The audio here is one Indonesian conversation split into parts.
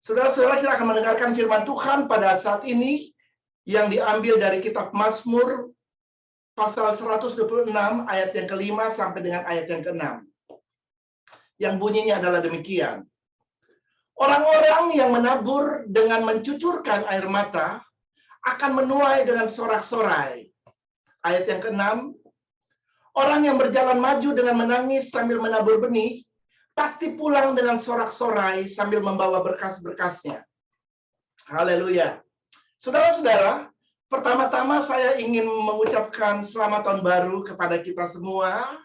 Saudara-saudara, kita akan mendengarkan firman Tuhan pada saat ini yang diambil dari kitab Mazmur pasal 126 ayat yang kelima sampai dengan ayat yang keenam. Yang bunyinya adalah demikian. Orang-orang yang menabur dengan mencucurkan air mata akan menuai dengan sorak-sorai. Ayat yang keenam, orang yang berjalan maju dengan menangis sambil menabur benih, pasti pulang dengan sorak-sorai sambil membawa berkas-berkasnya. Haleluya. Saudara-saudara, pertama-tama saya ingin mengucapkan selamat tahun baru kepada kita semua.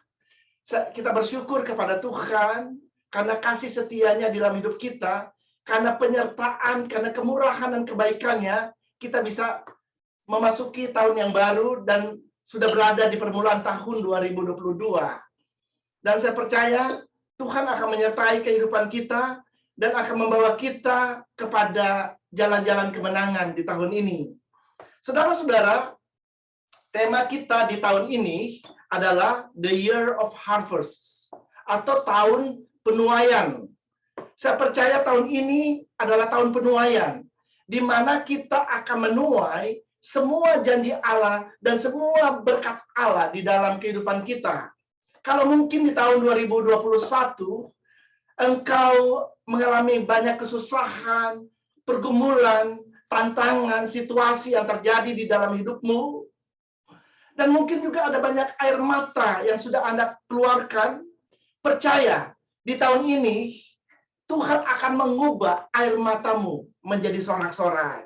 Kita bersyukur kepada Tuhan karena kasih setianya di dalam hidup kita, karena penyertaan, karena kemurahan dan kebaikannya, kita bisa memasuki tahun yang baru dan sudah berada di permulaan tahun 2022. Dan saya percaya Tuhan akan menyertai kehidupan kita dan akan membawa kita kepada jalan-jalan kemenangan di tahun ini. Saudara-saudara, tema kita di tahun ini adalah The Year of Harvest atau tahun penuaian. Saya percaya tahun ini adalah tahun penuaian, di mana kita akan menuai semua janji Allah dan semua berkat Allah di dalam kehidupan kita. Kalau mungkin di tahun 2021, engkau mengalami banyak kesusahan, pergumulan, tantangan, situasi yang terjadi di dalam hidupmu, dan mungkin juga ada banyak air mata yang sudah Anda keluarkan, percaya, di tahun ini, Tuhan akan mengubah air matamu menjadi sorak-sorai.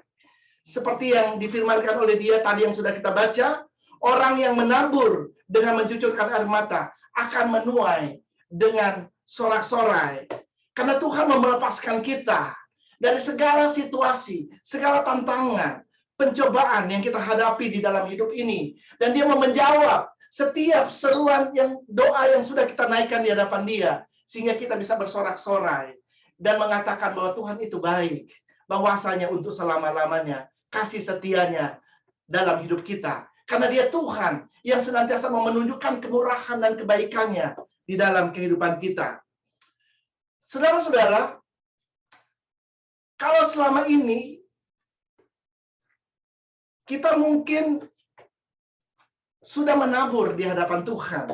Seperti yang difirmankan oleh Dia tadi yang sudah kita baca, orang yang menabur dengan mencucurkan air mata akan menuai dengan sorak-sorai. Karena Tuhan mau melepaskan kita dari segala situasi, segala tantangan, pencobaan yang kita hadapi di dalam hidup ini. Dan Dia mau menjawab setiap seruan yang doa yang sudah kita naikkan di hadapan Dia. Sehingga kita bisa bersorak-sorai dan mengatakan bahwa Tuhan itu baik. Bahwasanya untuk selama-lamanya kasih setianya dalam hidup kita. Karena Dia Tuhan yang senantiasa mau menunjukkan kemurahan dan kebaikannya di dalam kehidupan kita. Saudara-saudara, kalau selama ini kita mungkin sudah menabur di hadapan Tuhan,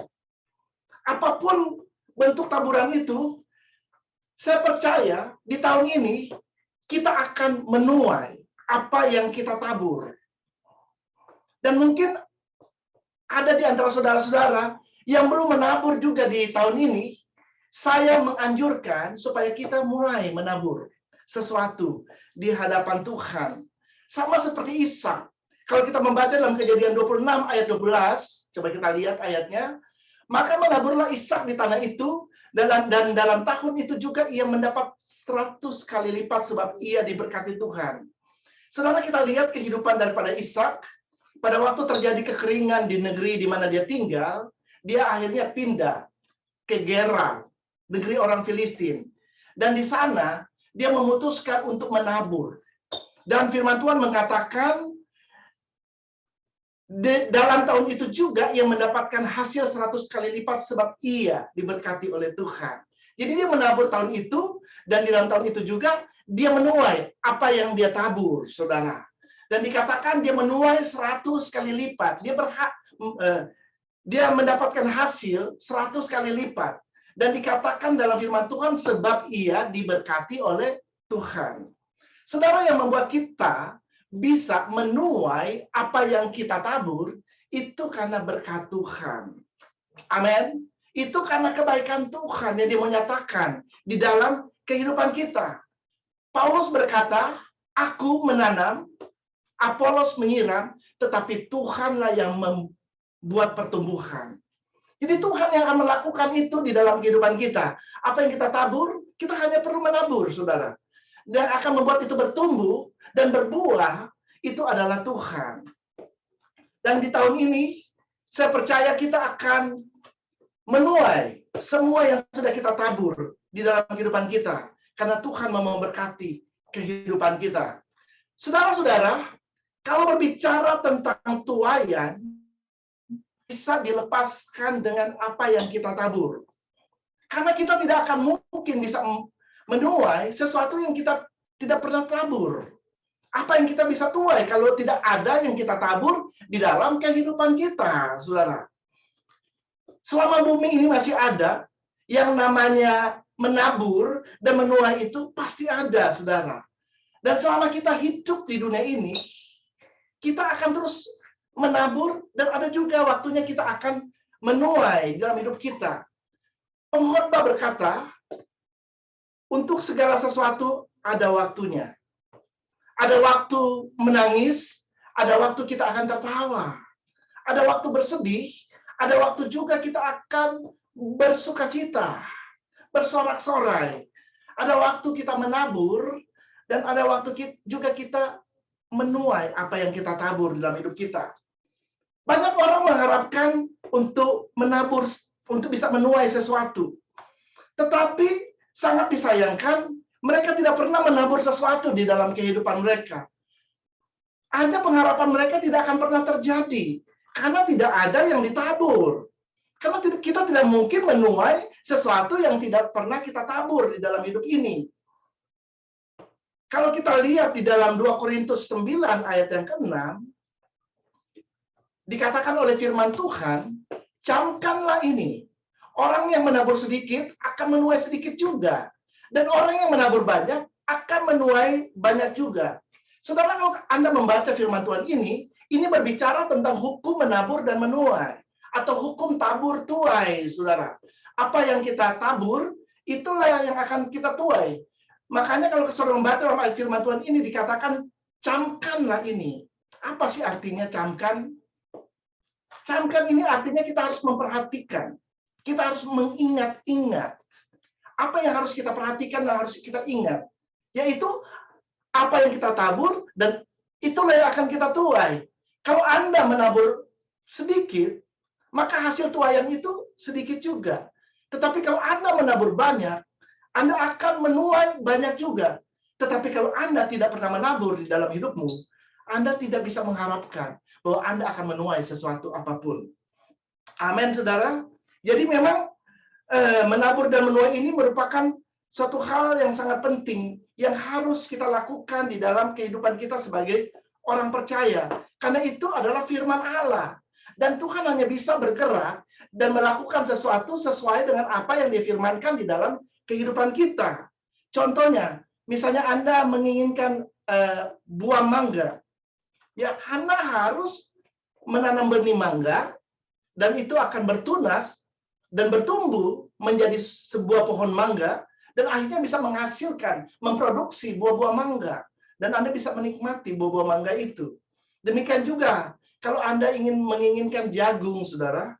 apapun bentuk taburan itu, saya percaya di tahun ini kita akan menuai apa yang kita tabur. Dan mungkin ada di antara saudara-saudara yang belum menabur juga di tahun ini. Saya menganjurkan supaya kita mulai menabur sesuatu di hadapan Tuhan. Sama seperti Ishak. Kalau kita membaca dalam Kejadian 26 ayat 12, coba kita lihat ayatnya. Maka menaburlah Ishak di tanah itu, dan dalam tahun itu juga ia mendapat 100 kali lipat sebab ia diberkati Tuhan. Saudara, kita lihat kehidupan daripada Ishak. Pada waktu terjadi kekeringan di negeri di mana dia tinggal, dia akhirnya pindah ke Gerar, negeri orang Filistin. Dan di sana dia memutuskan untuk menabur. Dan firman Tuhan mengatakan dalam tahun itu juga ia mendapatkan hasil 100 kali lipat sebab ia diberkati oleh Tuhan. Jadi dia menabur tahun itu, dan di dalam tahun itu juga dia menuai apa yang dia tabur, saudara. Dan dikatakan dia menuai 100 kali lipat. Dia mendapatkan hasil 100 kali lipat. Dan dikatakan dalam firman Tuhan sebab ia diberkati oleh Tuhan. Saudara, yang membuat kita bisa menuai apa yang kita tabur, itu karena berkat Tuhan. Amin. Itu karena kebaikan Tuhan yang Dia menyatakan di dalam kehidupan kita. Paulus berkata, aku menanam, Apolos menyiram, tetapi Tuhanlah yang membuat pertumbuhan. Jadi Tuhan yang akan melakukan itu di dalam kehidupan kita. Apa yang kita tabur, kita hanya perlu menabur, saudara. Dan akan membuat itu bertumbuh dan berbuah, itu adalah Tuhan. Dan di tahun ini, saya percaya kita akan menuai semua yang sudah kita tabur di dalam kehidupan kita. Karena Tuhan mau memberkati kehidupan kita. Saudara-saudara, kalau berbicara tentang tuaian, bisa dilepaskan dengan apa yang kita tabur. Karena kita tidak akan mungkin bisa menuai sesuatu yang kita tidak pernah tabur. Apa yang kita bisa tuai kalau tidak ada yang kita tabur di dalam kehidupan kita, saudara? Selama bumi ini masih ada, yang namanya menabur dan menuai itu pasti ada, saudara. Dan selama kita hidup di dunia ini, kita akan terus menabur dan ada juga waktunya kita akan menuai dalam hidup kita. Pengkhotbah berkata, untuk segala sesuatu ada waktunya. Ada waktu menangis, ada waktu kita akan tertawa. Ada waktu bersedih, ada waktu juga kita akan bersukacita, bersorak-sorai. Ada waktu kita menabur, dan ada waktu juga kita menuai apa yang kita tabur dalam hidup kita. Banyak orang mengharapkan untuk menabur, untuk bisa menuai sesuatu. Tetapi sangat disayangkan, mereka tidak pernah menabur sesuatu di dalam kehidupan mereka. Ada pengharapan mereka tidak akan pernah terjadi, karena tidak ada yang ditabur. Karena kita tidak mungkin menuai sesuatu yang tidak pernah kita tabur di dalam hidup ini. Kalau kita lihat di dalam 2 Korintus 9 ayat yang ke-6, dikatakan oleh firman Tuhan, camkanlah ini. Orang yang menabur sedikit akan menuai sedikit juga. Dan orang yang menabur banyak akan menuai banyak juga. Saudara, kalau Anda membaca firman Tuhan ini berbicara tentang hukum menabur dan menuai. Atau hukum tabur tuai, saudara. Apa yang kita tabur, itulah yang akan kita tuai. Makanya kalau saudara membaca dalam ayat firman Tuhan ini dikatakan, camkanlah ini. Apa sih artinya camkan? Camkan ini artinya kita harus memperhatikan. Kita harus mengingat-ingat. Apa yang harus kita perhatikan dan harus kita ingat? Yaitu apa yang kita tabur dan itulah yang akan kita tuai. Kalau Anda menabur sedikit, maka hasil tuaian itu sedikit juga. Tetapi kalau Anda menabur banyak, Anda akan menuai banyak juga. Tetapi kalau Anda tidak pernah menabur di dalam hidupmu, Anda tidak bisa mengharapkan bahwa Anda akan menuai sesuatu apapun. Amin, saudara. Jadi memang menabur dan menuai ini merupakan suatu hal yang sangat penting yang harus kita lakukan di dalam kehidupan kita sebagai orang percaya. Karena itu adalah firman Allah. Dan Tuhan hanya bisa bergerak dan melakukan sesuatu sesuai dengan apa yang difirmankan di dalam kehidupan kita. Contohnya, misalnya Anda menginginkan buah mangga. Ya, Anda harus menanam benih mangga dan itu akan bertunas dan bertumbuh menjadi sebuah pohon mangga, dan akhirnya bisa menghasilkan, memproduksi buah-buah mangga. Dan Anda bisa menikmati buah-buah mangga itu. Demikian juga, kalau Anda menginginkan jagung, saudara,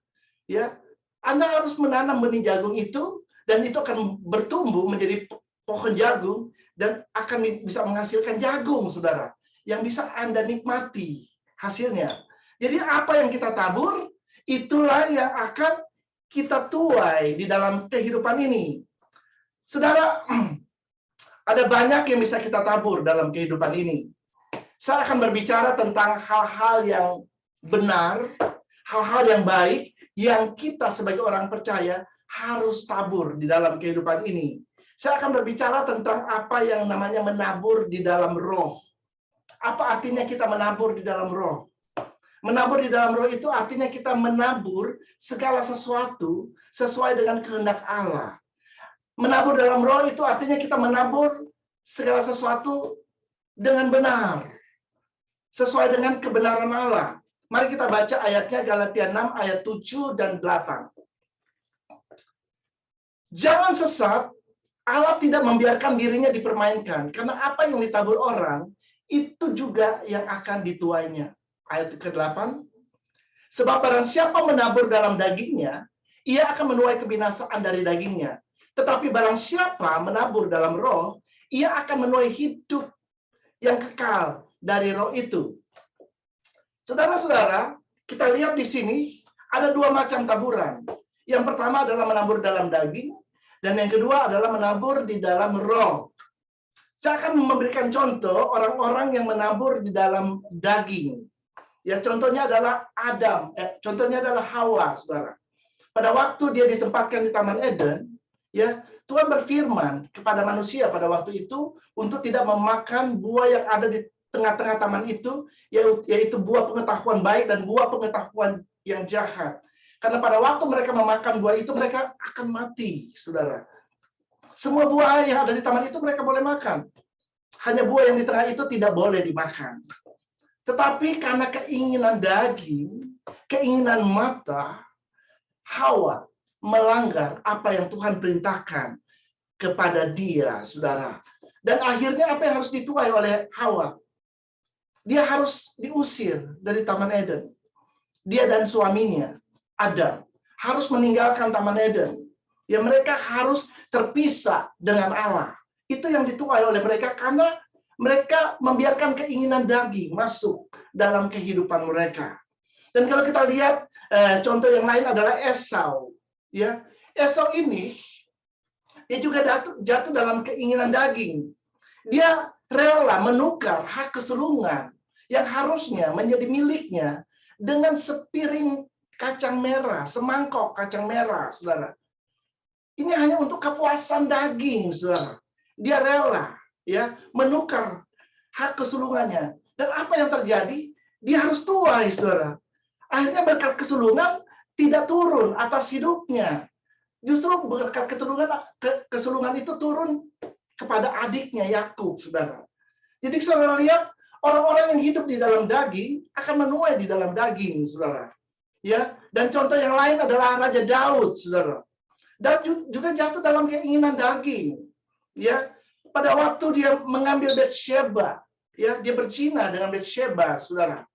ya, Anda harus menanam benih jagung itu, dan itu akan bertumbuh menjadi pohon jagung, dan akan bisa menghasilkan jagung, saudara, yang bisa Anda nikmati hasilnya. Jadi apa yang kita tabur, itulah yang akan kita tuai di dalam kehidupan ini. Saudara, ada banyak yang bisa kita tabur dalam kehidupan ini. Saya akan berbicara tentang hal-hal yang benar, hal-hal yang baik, yang kita sebagai orang percaya harus tabur di dalam kehidupan ini. Saya akan berbicara tentang apa yang namanya menabur di dalam roh. Apa artinya kita menabur di dalam roh? Menabur di dalam roh itu artinya kita menabur segala sesuatu sesuai dengan kehendak Allah. Menabur dalam roh itu artinya kita menabur segala sesuatu dengan benar. Sesuai dengan kebenaran Allah. Mari kita baca ayatnya, Galatia 6 ayat 7 dan 8. Jangan sesat, Allah tidak membiarkan dirinya dipermainkan. Karena apa yang ditabur orang, itu juga yang akan dituainya. Ayat ke-8, sebab barang siapa menabur dalam dagingnya, ia akan menuai kebinasaan dari dagingnya. Tetapi barang siapa menabur dalam roh, ia akan menuai hidup yang kekal dari roh itu. Saudara-saudara, kita lihat di sini ada dua macam taburan. Yang pertama adalah menabur dalam daging, dan yang kedua adalah menabur di dalam roh. Saya akan memberikan contoh orang-orang yang menabur di dalam daging. Ya, contohnya adalah Adam, contohnya adalah Hawa, saudara. Pada waktu dia ditempatkan di Taman Eden, ya, Tuhan berfirman kepada manusia pada waktu itu untuk tidak memakan buah yang ada di tengah-tengah taman itu, yaitu buah pengetahuan baik dan buah pengetahuan yang jahat. Karena pada waktu mereka memakan buah itu, mereka akan mati, saudara. Semua buah yang ada di taman itu mereka boleh makan. Hanya buah yang di tengah itu tidak boleh dimakan. Tetapi karena keinginan daging, keinginan mata, Hawa melanggar apa yang Tuhan perintahkan kepada dia, saudara. Dan akhirnya apa yang harus dituai oleh Hawa? Dia harus diusir dari Taman Eden. Dia dan suaminya, Adam, harus meninggalkan Taman Eden. Ya, mereka harus terpisah dengan Allah. Itu yang dituai oleh mereka karena mereka membiarkan keinginan daging masuk dalam kehidupan mereka. Dan kalau kita lihat contoh yang lain adalah Esau. Ya, Esau ini dia juga jatuh dalam keinginan daging. Dia rela menukar hak kesulungan yang harusnya menjadi miliknya dengan sepiring kacang merah, semangkok kacang merah, saudara. Ini hanya untuk kepuasan daging, saudara. Dia rela ya menukar hak kesulungannya. Dan apa yang terjadi? Dia harus tuai, saudara. Akhirnya berkat kesulungan tidak turun atas hidupnya. Justru berkat kesulungan itu turun kepada adiknya Yakub, saudara. Jadi saudara lihat, orang-orang yang hidup di dalam daging akan menuai di dalam daging, saudara. Ya, dan contoh yang lain adalah Raja Daud, saudara. Dan juga jatuh dalam keinginan daging. Ya, pada waktu dia mengambil Batsheba, ya, dia berzina dengan Batsheba, saudara.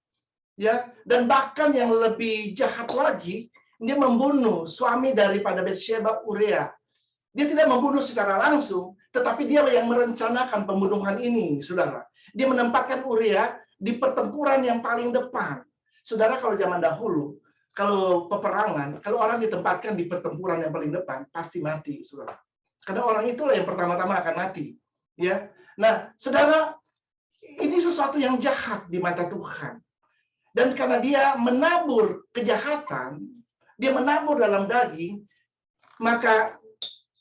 Ya, dan bahkan yang lebih jahat lagi, dia membunuh suami daripada Batsheba, Uria. Dia tidak membunuh secara langsung, tetapi dia yang merencanakan pembunuhan ini, saudara. Dia menempatkan Uria di pertempuran yang paling depan. Saudara, kalau zaman dahulu, kalau peperangan, kalau orang ditempatkan di pertempuran yang paling depan, pasti mati, saudara. Karena orang itulah yang pertama-tama akan mati. Ya, nah, saudara, ini sesuatu yang jahat di mata Tuhan. Dan karena dia menabur kejahatan, dia menabur dalam daging, maka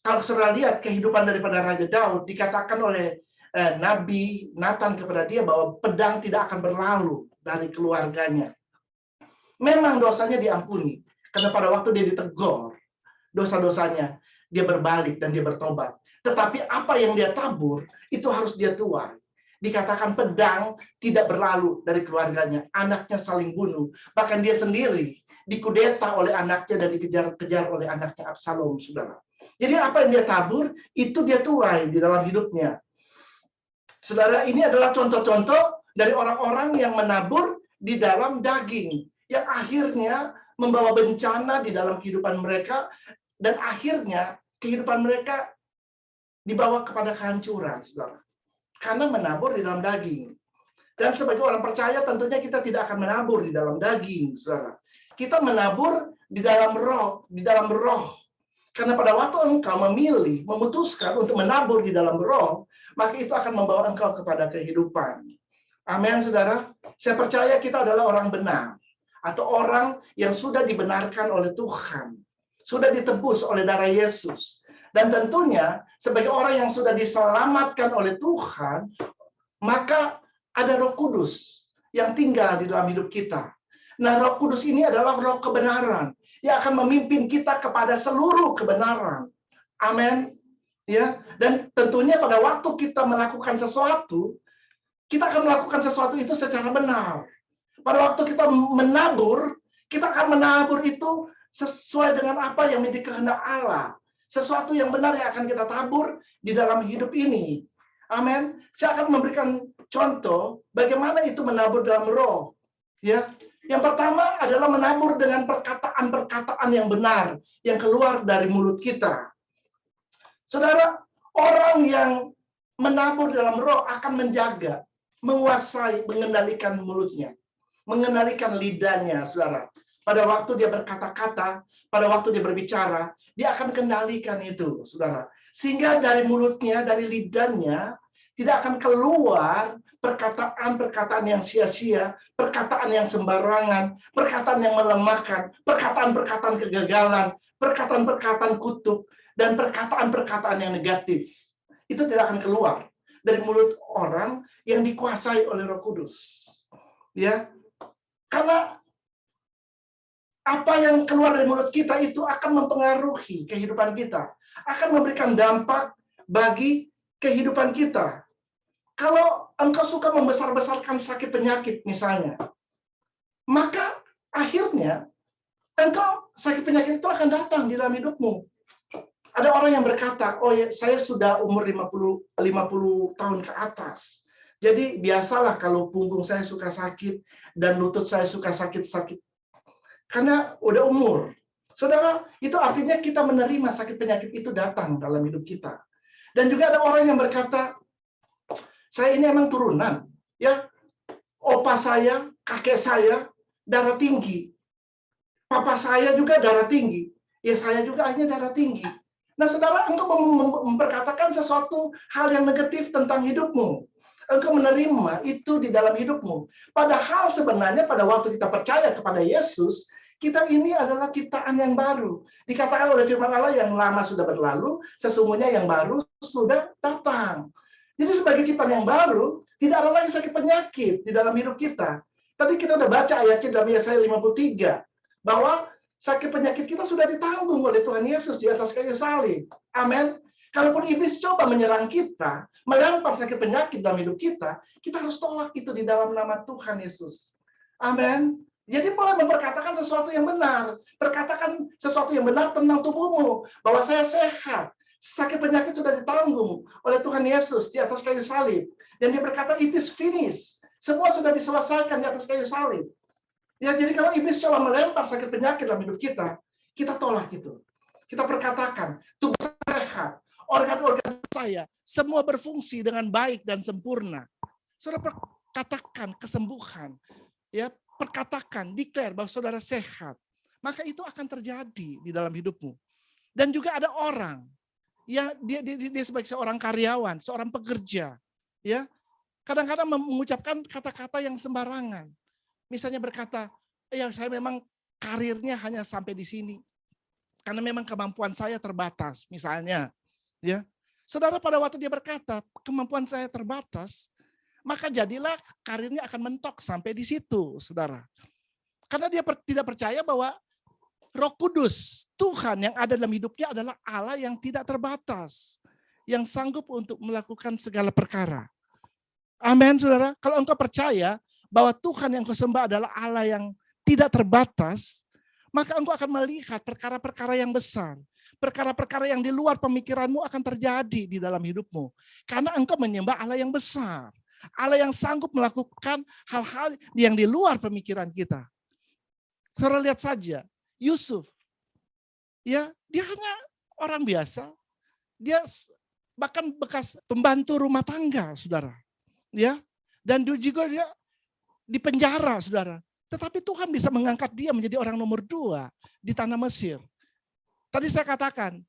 kalau saudara lihat kehidupan daripada Raja Daud, dikatakan oleh Nabi Nathan kepada dia bahwa pedang tidak akan berlalu dari keluarganya. Memang dosanya diampuni, karena pada waktu dia ditegur, dosa-dosanya, dia berbalik dan dia bertobat. Tetapi apa yang dia tabur, itu harus dia tuai. Dikatakan pedang tidak berlalu dari keluarganya, anaknya saling bunuh, bahkan dia sendiri dikudeta oleh anaknya dan dikejar-kejar oleh anaknya Absalom, saudara. Jadi apa yang dia tabur, itu dia tuai di dalam hidupnya. Saudara, ini adalah contoh-contoh dari orang-orang yang menabur di dalam daging, yang akhirnya membawa bencana di dalam kehidupan mereka, dan akhirnya kehidupan mereka dibawa kepada kehancuran, saudara. Karena menabur di dalam daging. Dan sebagai orang percaya tentunya kita tidak akan menabur di dalam daging, saudara. Kita menabur di dalam roh, Karena pada waktu engkau memilih, memutuskan untuk menabur di dalam roh, maka itu akan membawa engkau kepada kehidupan. Amin, saudara. Saya percaya kita adalah orang benar, atau orang yang sudah dibenarkan oleh Tuhan, sudah ditebus oleh darah Yesus. Dan tentunya sebagai orang yang sudah diselamatkan oleh Tuhan, maka ada Roh Kudus yang tinggal di dalam hidup kita. Nah, Roh Kudus ini adalah roh kebenaran yang akan memimpin kita kepada seluruh kebenaran. Amin. Ya, dan tentunya pada waktu kita melakukan sesuatu, kita akan melakukan sesuatu itu secara benar. Pada waktu kita menabur, kita akan menabur itu sesuai dengan apa yang menjadi kehendak Allah. Sesuatu yang benar yang akan kita tabur di dalam hidup ini. Amin. Saya akan memberikan contoh bagaimana itu menabur dalam roh. Ya, yang pertama adalah menabur dengan perkataan-perkataan yang benar yang keluar dari mulut kita. Saudara, orang yang menabur dalam roh akan menjaga, menguasai, mengendalikan mulutnya, mengendalikan lidahnya, saudara. Pada waktu dia berkata-kata, pada waktu dia berbicara, dia akan kendalikan itu, saudara. Sehingga dari mulutnya, dari lidahnya, tidak akan keluar perkataan-perkataan yang sia-sia, perkataan yang sembarangan, perkataan yang melemahkan, perkataan-perkataan kegagalan, perkataan-perkataan kutuk, dan perkataan-perkataan yang negatif itu tidak akan keluar dari mulut orang yang dikuasai oleh Roh Kudus. Ya. Karena apa yang keluar dari mulut kita itu akan mempengaruhi kehidupan kita, akan memberikan dampak bagi kehidupan kita. Kalau engkau suka membesar-besarkan sakit penyakit misalnya, maka akhirnya engkau sakit penyakit itu akan datang di dalam hidupmu. Ada orang yang berkata, oh ya, saya sudah umur 50 tahun ke atas. Jadi biasalah kalau punggung saya suka sakit dan lutut saya suka sakit-sakit. Karena udah umur. Saudara, itu artinya kita menerima sakit penyakit itu datang dalam hidup kita. Dan juga ada orang yang berkata, saya ini emang turunan. Ya, opa saya, kakek saya, darah tinggi. Papa saya juga darah tinggi. Ya, saya juga akhirnya darah tinggi. Nah, saudara, engkau memperkatakan sesuatu hal yang negatif tentang hidupmu. Engkau menerima itu di dalam hidupmu. Padahal sebenarnya pada waktu kita percaya kepada Yesus, kita ini adalah ciptaan yang baru. Dikatakan oleh firman Allah yang lama sudah berlalu, sesungguhnya yang baru sudah datang. Jadi sebagai ciptaan yang baru, tidak ada lagi sakit penyakit di dalam hidup kita. Tadi kita udah baca ayatnya dalam Yesaya 53, bahwa sakit penyakit kita sudah ditanggung oleh Tuhan Yesus di atas kayu salib. Amin. Kalaupun iblis coba menyerang kita, melempar sakit penyakit dalam hidup kita harus tolak itu di dalam nama Tuhan Yesus. Amin. Jadi boleh memperkatakan sesuatu yang benar. Perkatakan sesuatu yang benar tentang tubuhmu. Bahwa saya sehat. Sakit penyakit sudah ditanggung oleh Tuhan Yesus di atas kayu salib. Dan dia berkata, it is finished. Semua sudah diselesaikan di atas kayu salib. Ya, jadi kalau iblis coba melempar sakit penyakit dalam hidup kita tolak itu. Kita perkatakan, tubuh sehat. Organ-organ saya, semua berfungsi dengan baik dan sempurna. Saudara perkatakan kesembuhan. Ya, perkatakan, declare bahwa saudara sehat, maka itu akan terjadi di dalam hidupmu. Dan juga ada orang, ya dia sebagai seorang karyawan, seorang pekerja, ya kadang-kadang mengucapkan kata-kata yang sembarangan. Misalnya berkata, ya saya memang karirnya hanya sampai di sini, karena memang kemampuan saya terbatas, misalnya, ya. Saudara pada waktu dia berkata kemampuan saya terbatas, maka jadilah karirnya akan mentok sampai di situ, saudara. Karena dia tidak percaya bahwa Roh Kudus, Tuhan yang ada dalam hidupnya adalah Allah yang tidak terbatas, yang sanggup untuk melakukan segala perkara. Amin, saudara. Kalau engkau percaya bahwa Tuhan yang kau sembah adalah Allah yang tidak terbatas, maka engkau akan melihat perkara-perkara yang besar. Perkara-perkara yang di luar pemikiranmu akan terjadi di dalam hidupmu. Karena engkau menyembah Allah yang besar. Allah yang sanggup melakukan hal-hal yang di luar pemikiran kita. Saudara lihat saja, Yusuf. Ya, dia hanya orang biasa. Dia bahkan bekas pembantu rumah tangga, saudara. Ya, dan juga dia di penjara, saudara. Tetapi Tuhan bisa mengangkat dia menjadi orang nomor 2 di tanah Mesir. Tadi saya katakan,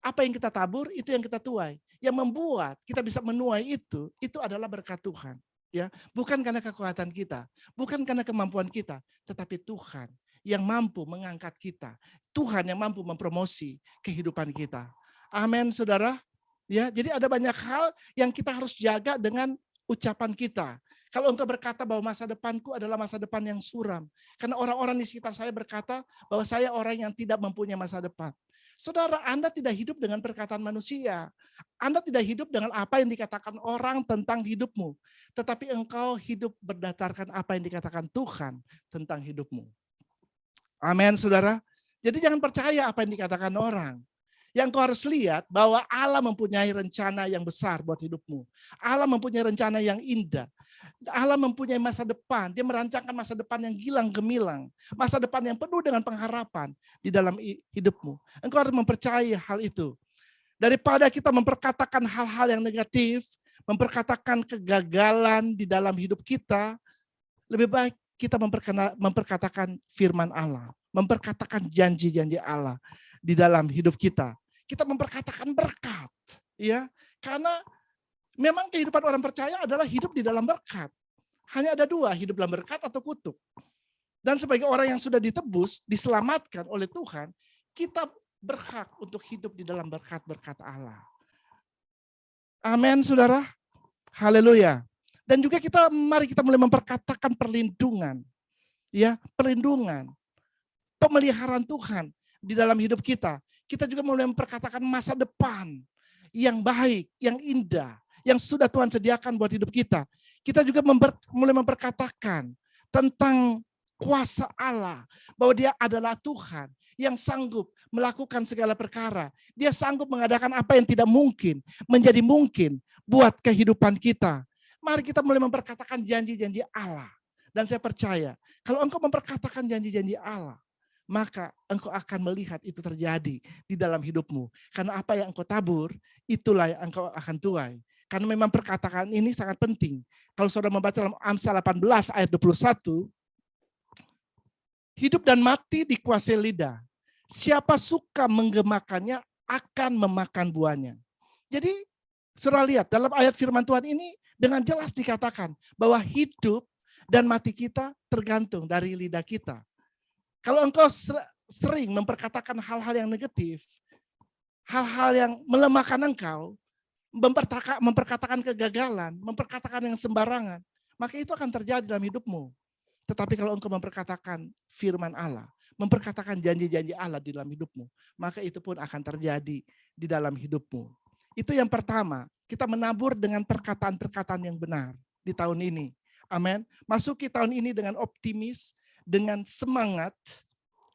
apa yang kita tabur, itu yang kita tuai. Yang membuat kita bisa menuai itu adalah berkat Tuhan. Ya, bukan karena kekuatan kita, bukan karena kemampuan kita, tetapi Tuhan yang mampu mengangkat kita. Tuhan yang mampu mempromosi kehidupan kita. Amin, saudara. Ya, jadi ada banyak hal yang kita harus jaga dengan ucapan kita. Kalau engkau berkata bahwa masa depanku adalah masa depan yang suram. Karena orang-orang di sekitar saya berkata bahwa saya orang yang tidak mempunyai masa depan. Saudara, Anda tidak hidup dengan perkataan manusia. Anda tidak hidup dengan apa yang dikatakan orang tentang hidupmu. Tetapi engkau hidup berdasarkan apa yang dikatakan Tuhan tentang hidupmu. Amin, saudara. Jadi jangan percaya apa yang dikatakan orang. Yang kau harus lihat bahwa Allah mempunyai rencana yang besar buat hidupmu. Allah mempunyai rencana yang indah. Allah mempunyai masa depan. Dia merancangkan masa depan yang gilang gemilang. Masa depan yang penuh dengan pengharapan di dalam hidupmu. Engkau harus mempercayai hal itu. Daripada kita memperkatakan hal-hal yang negatif, memperkatakan kegagalan di dalam hidup kita, lebih baik kita memperkatakan firman Allah. Memperkatakan janji-janji Allah di dalam hidup kita. Kita memperkatakan berkat, ya, karena memang kehidupan orang percaya adalah hidup di dalam berkat. Hanya ada 2, hidup dalam berkat atau kutuk. Dan sebagai orang yang sudah ditebus, diselamatkan oleh Tuhan, kita berhak untuk hidup di dalam berkat-berkat Allah. Amin, saudara. Haleluya. Dan juga mari kita mulai memperkatakan perlindungan. Ya, perlindungan. Pemeliharaan Tuhan di dalam hidup kita. Kita juga mulai memperkatakan masa depan yang baik, yang indah, yang sudah Tuhan sediakan buat hidup kita. Kita juga mulai memperkatakan tentang kuasa Allah, bahwa Dia adalah Tuhan yang sanggup melakukan segala perkara. Dia sanggup mengadakan apa yang tidak mungkin menjadi mungkin buat kehidupan kita. Mari kita mulai memperkatakan janji-janji Allah. Dan saya percaya, kalau engkau memperkatakan janji-janji Allah, maka engkau akan melihat itu terjadi di dalam hidupmu. Karena apa yang engkau tabur, itulah yang engkau akan tuai. Karena memang perkataan ini sangat penting. Kalau saudara membaca dalam Amsal 18 ayat 21, hidup dan mati dikuasai lidah. Siapa suka menggemakannya akan memakan buahnya. Jadi saudara lihat dalam ayat firman Tuhan ini dengan jelas dikatakan bahwa hidup dan mati kita tergantung dari lidah kita. Kalau engkau sering memperkatakan hal-hal yang negatif, hal-hal yang melemahkan engkau, memperkatakan kegagalan, memperkatakan yang sembarangan, maka itu akan terjadi dalam hidupmu. Tetapi kalau engkau memperkatakan firman Allah, memperkatakan janji-janji Allah di dalam hidupmu, maka itu pun akan terjadi di dalam hidupmu. Itu yang pertama, kita menabur dengan perkataan-perkataan yang benar di tahun ini. Amin. Masuki tahun ini dengan optimis, dengan semangat,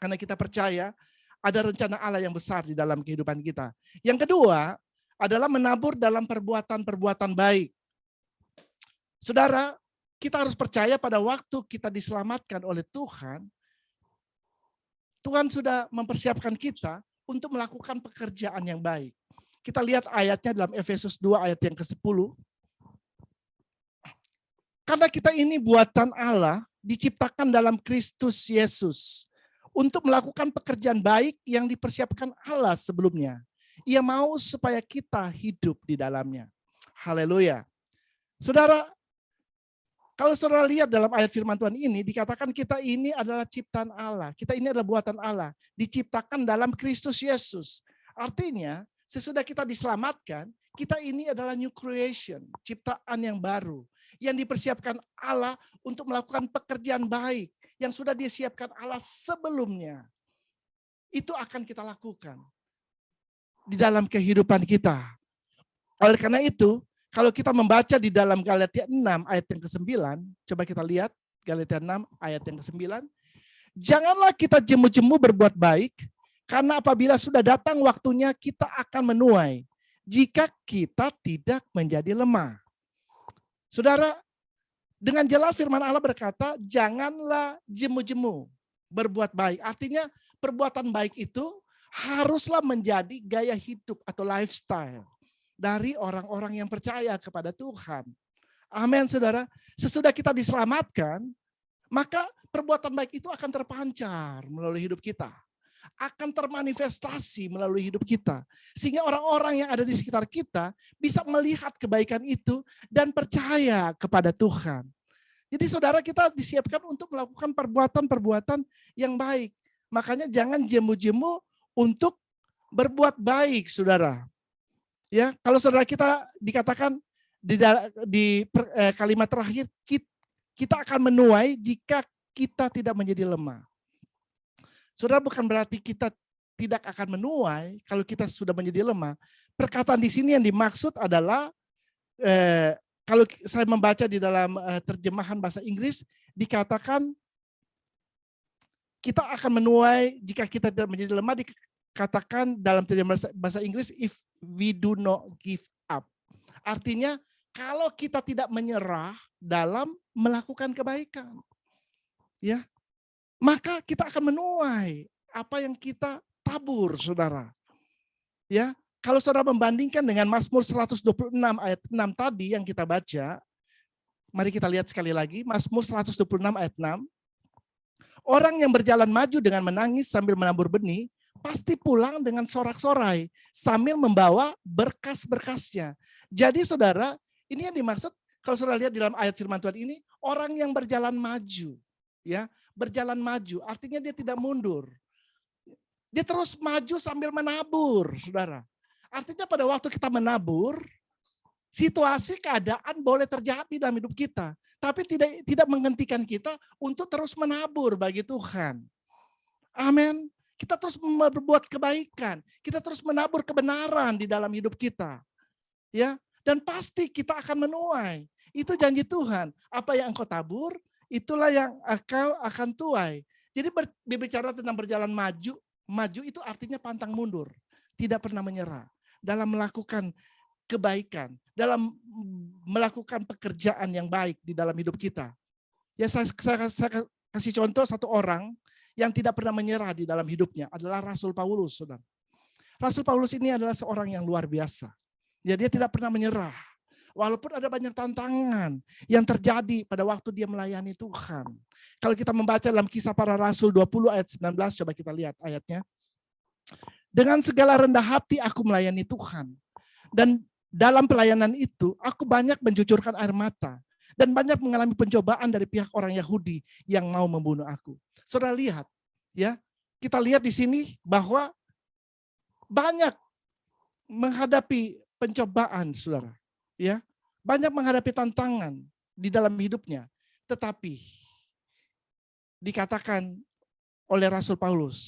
karena kita percaya ada rencana Allah yang besar di dalam kehidupan kita. Yang kedua adalah menabur dalam perbuatan-perbuatan baik. Saudara, kita harus percaya pada waktu kita diselamatkan oleh Tuhan, Tuhan sudah mempersiapkan kita untuk melakukan pekerjaan yang baik. Kita lihat ayatnya dalam Efesus 2 ayat yang ke-10. Karena kita ini buatan Allah, diciptakan dalam Kristus Yesus untuk melakukan pekerjaan baik yang dipersiapkan Allah sebelumnya. Ia mau supaya kita hidup di dalamnya. Haleluya. Saudara, kalau saudara lihat dalam ayat firman Tuhan ini, dikatakan kita ini adalah ciptaan Allah. Kita ini adalah buatan Allah. Diciptakan dalam Kristus Yesus. Artinya, sesudah kita diselamatkan, kita ini adalah new creation. Ciptaan yang baru. Yang dipersiapkan Allah untuk melakukan pekerjaan baik. Yang sudah disiapkan Allah sebelumnya. Itu akan kita lakukan. Di dalam kehidupan kita. Oleh karena itu, kalau kita membaca di dalam Galatia 6 ayat yang ke-9, coba kita lihat Galatia 6 ayat yang ke-9. Janganlah kita jemu-jemu berbuat baik, karena apabila sudah datang waktunya kita akan menuai, jika kita tidak menjadi lemah. Saudara, dengan jelas firman Allah berkata, janganlah jemu-jemu berbuat baik. Artinya perbuatan baik itu haruslah menjadi gaya hidup atau lifestyle dari orang-orang yang percaya kepada Tuhan. Amin, saudara. Sesudah kita diselamatkan, maka perbuatan baik itu akan terpancar melalui hidup kita. Akan termanifestasi melalui hidup kita. Sehingga orang-orang yang ada di sekitar kita bisa melihat kebaikan itu dan percaya kepada Tuhan. Jadi saudara, kita disiapkan untuk melakukan perbuatan-perbuatan yang baik. Makanya jangan jemu-jemu untuk berbuat baik, saudara. Ya, kalau saudara kita dikatakan di kalimat terakhir, kita akan menuai jika kita tidak menjadi lemah. Saudara, bukan berarti kita tidak akan menuai kalau kita sudah menjadi lemah. Perkataan di sini yang dimaksud adalah, kalau saya membaca di dalam terjemahan bahasa Inggris, dikatakan kita akan menuai jika kita tidak menjadi lemah, dikatakan dalam terjemahan bahasa Inggris, if we do not give up. Artinya, kalau kita tidak menyerah dalam melakukan kebaikan, ya, maka kita akan menuai apa yang kita tabur, saudara. Ya, kalau saudara membandingkan dengan Mazmur 126 ayat 6 tadi yang kita baca, mari kita lihat sekali lagi, Mazmur 126 ayat 6. Orang yang berjalan maju dengan menangis sambil menabur benih, pasti pulang dengan sorak-sorai sambil membawa berkas-berkasnya. Jadi saudara, ini yang dimaksud kalau saudara lihat di dalam ayat firman Tuhan ini, orang yang berjalan maju, ya, berjalan maju, artinya dia tidak mundur. Dia terus maju sambil menabur, saudara. Artinya pada waktu kita menabur, situasi keadaan boleh terjadi dalam hidup kita, tapi tidak menghentikan kita untuk terus menabur bagi Tuhan. Amin. Kita terus berbuat kebaikan, kita terus menabur kebenaran di dalam hidup kita. Ya, dan pasti kita akan menuai. Itu janji Tuhan. Apa yang engkau tabur, itulah yang engkau akan tuai. Jadi berbicara tentang berjalan maju, maju itu artinya pantang mundur, tidak pernah menyerah dalam melakukan kebaikan, dalam melakukan pekerjaan yang baik di dalam hidup kita. Ya, saya kasih contoh satu orang yang tidak pernah menyerah di dalam hidupnya adalah Rasul Paulus, saudara. Rasul Paulus ini adalah seorang yang luar biasa. Ya, dia tidak pernah menyerah. Walaupun ada banyak tantangan yang terjadi pada waktu dia melayani Tuhan. Kalau kita membaca dalam Kisah Para Rasul 20 ayat 19, coba kita lihat ayatnya. Dengan segala rendah hati aku melayani Tuhan. Dan dalam pelayanan itu aku banyak mencucurkan air mata. Dan banyak mengalami pencobaan dari pihak orang Yahudi yang mau membunuh aku. Saudara lihat, ya, kita lihat di sini bahwa banyak menghadapi pencobaan, saudara. Ya, banyak menghadapi tantangan di dalam hidupnya. Tetapi dikatakan oleh Rasul Paulus,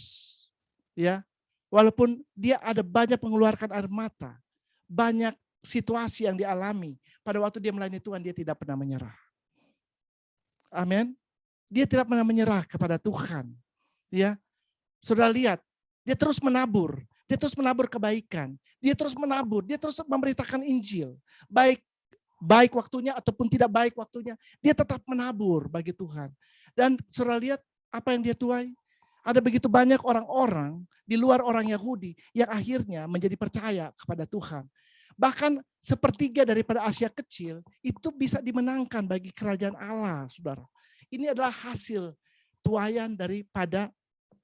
ya, walaupun dia ada banyak mengeluarkan air mata, banyak situasi yang dialami, pada waktu dia melayani Tuhan dia tidak pernah menyerah. Amin. Dia tidak pernah menyerah kepada Tuhan. Ya, saudara lihat, dia terus menabur, dia terus menabur kebaikan, dia terus menabur, dia terus memberitakan Injil, baik waktunya ataupun tidak baik waktunya, dia tetap menabur bagi Tuhan. Dan saudara lihat apa yang dia tuai. Ada begitu banyak orang-orang di luar orang Yahudi yang akhirnya menjadi percaya kepada Tuhan. Bahkan sepertiga daripada Asia kecil itu bisa dimenangkan bagi kerajaan Allah, saudara. Ini adalah hasil tuaian daripada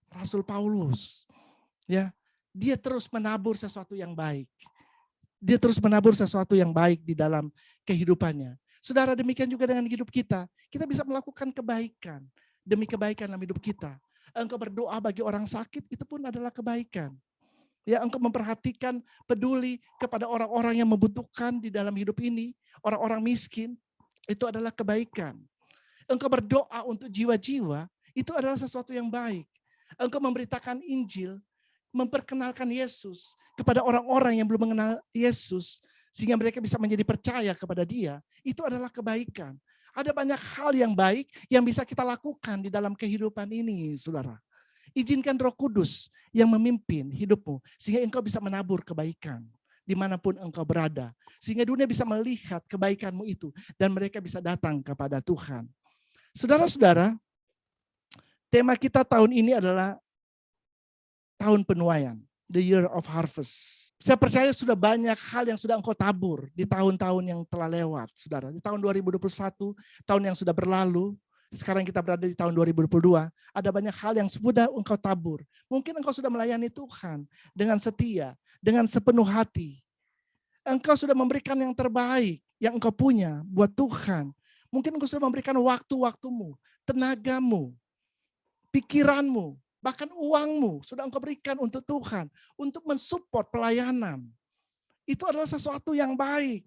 Rasul Paulus. Ya, dia terus menabur sesuatu yang baik. Dia terus menabur sesuatu yang baik di dalam kehidupannya. Saudara, demikian juga dengan hidup kita. Kita bisa melakukan kebaikan demi kebaikan dalam hidup kita. Engkau berdoa bagi orang sakit, itu pun adalah kebaikan. Ya, engkau memperhatikan, peduli kepada orang-orang yang membutuhkan di dalam hidup ini, orang-orang miskin, itu adalah kebaikan. Engkau berdoa untuk jiwa-jiwa, itu adalah sesuatu yang baik. Engkau memberitakan Injil, memperkenalkan Yesus kepada orang-orang yang belum mengenal Yesus, sehingga mereka bisa menjadi percaya kepada Dia, itu adalah kebaikan. Ada banyak hal yang baik yang bisa kita lakukan di dalam kehidupan ini, saudara. Izinkan Roh Kudus yang memimpin hidupmu, sehingga engkau bisa menabur kebaikan dimanapun engkau berada. Sehingga dunia bisa melihat kebaikanmu itu, dan mereka bisa datang kepada Tuhan. Saudara-saudara, tema kita tahun ini adalah tahun penuaian, the year of harvest. Saya percaya sudah banyak hal yang sudah engkau tabur di tahun-tahun yang telah lewat, saudara. Di tahun 2021, tahun yang sudah berlalu, sekarang kita berada di tahun 2022, ada banyak hal yang sudah engkau tabur. Mungkin engkau sudah melayani Tuhan dengan setia, dengan sepenuh hati. Engkau sudah memberikan yang terbaik yang engkau punya buat Tuhan. Mungkin engkau sudah memberikan waktu-waktumu, tenagamu, pikiranmu, bahkan uangmu sudah engkau berikan untuk Tuhan, untuk mensupport pelayanan. Itu adalah sesuatu yang baik.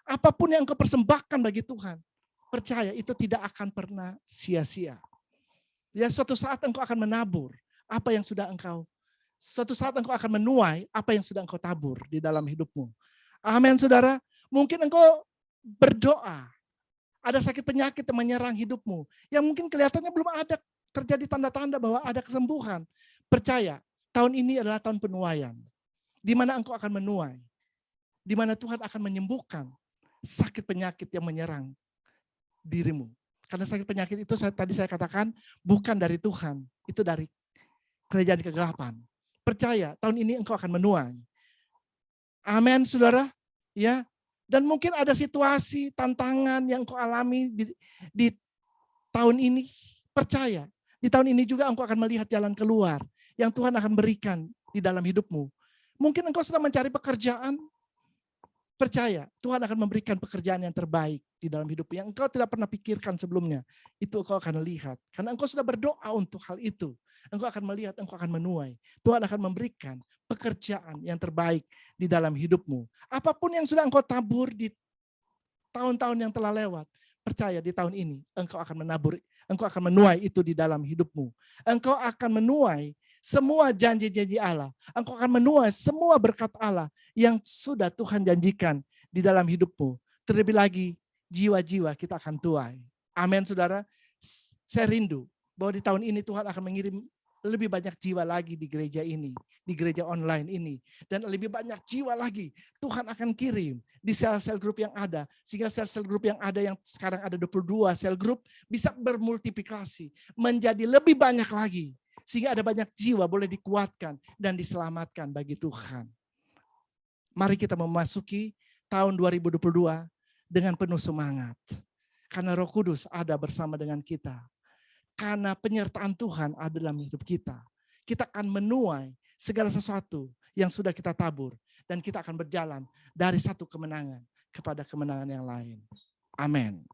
Apapun yang engkau persembahkan bagi Tuhan, percaya itu tidak akan pernah sia-sia. Ya, suatu saat engkau akan menabur apa yang sudah engkau, suatu saat engkau akan menuai apa yang sudah engkau tabur di dalam hidupmu. Amin, saudara. Mungkin engkau berdoa, ada sakit penyakit yang menyerang hidupmu, yang mungkin kelihatannya belum ada terjadi tanda-tanda bahwa ada kesembuhan. Percaya, tahun ini adalah tahun penuaian, di mana engkau akan menuai, di mana Tuhan akan menyembuhkan sakit penyakit yang menyerang dirimu. Karena sakit penyakit itu tadi saya katakan bukan dari Tuhan, itu dari kerajaan kegelapan. Percaya, tahun ini engkau akan menuai. Amin, saudara. Ya. Dan mungkin ada situasi, tantangan yang engkau alami di tahun ini. Percaya, di tahun ini juga engkau akan melihat jalan keluar yang Tuhan akan berikan di dalam hidupmu. Mungkin engkau sedang mencari pekerjaan Percaya, Tuhan akan memberikan pekerjaan yang terbaik di dalam hidupmu yang engkau tidak pernah pikirkan sebelumnya. Itu engkau akan lihat. Karena engkau sudah berdoa untuk hal itu. Engkau akan melihat, engkau akan menuai. Tuhan akan memberikan pekerjaan yang terbaik di dalam hidupmu. Apapun yang sudah engkau tabur di tahun-tahun yang telah lewat, percaya di tahun ini engkau akan menabur, engkau akan menuai itu di dalam hidupmu. Engkau akan menuai semua janji-janji Allah. Engkau akan menuai semua berkat Allah yang sudah Tuhan janjikan di dalam hidupmu. Terlebih lagi, jiwa-jiwa kita akan tuai. Amin, saudara. Saya rindu bahwa di tahun ini Tuhan akan mengirim lebih banyak jiwa lagi di gereja ini, di gereja online ini. Dan lebih banyak jiwa lagi Tuhan akan kirim di sel-sel grup yang ada. Sehingga sel-sel grup yang ada, yang sekarang ada 22 sel grup, bisa bermultiplikasi menjadi lebih banyak lagi. Sehingga ada banyak jiwa boleh dikuatkan dan diselamatkan bagi Tuhan. Mari kita memasuki tahun 2022 dengan penuh semangat. Karena Roh Kudus ada bersama dengan kita. Karena penyertaan Tuhan ada dalam hidup kita. Kita akan menuai segala sesuatu yang sudah kita tabur. Dan kita akan berjalan dari satu kemenangan kepada kemenangan yang lain. Amin.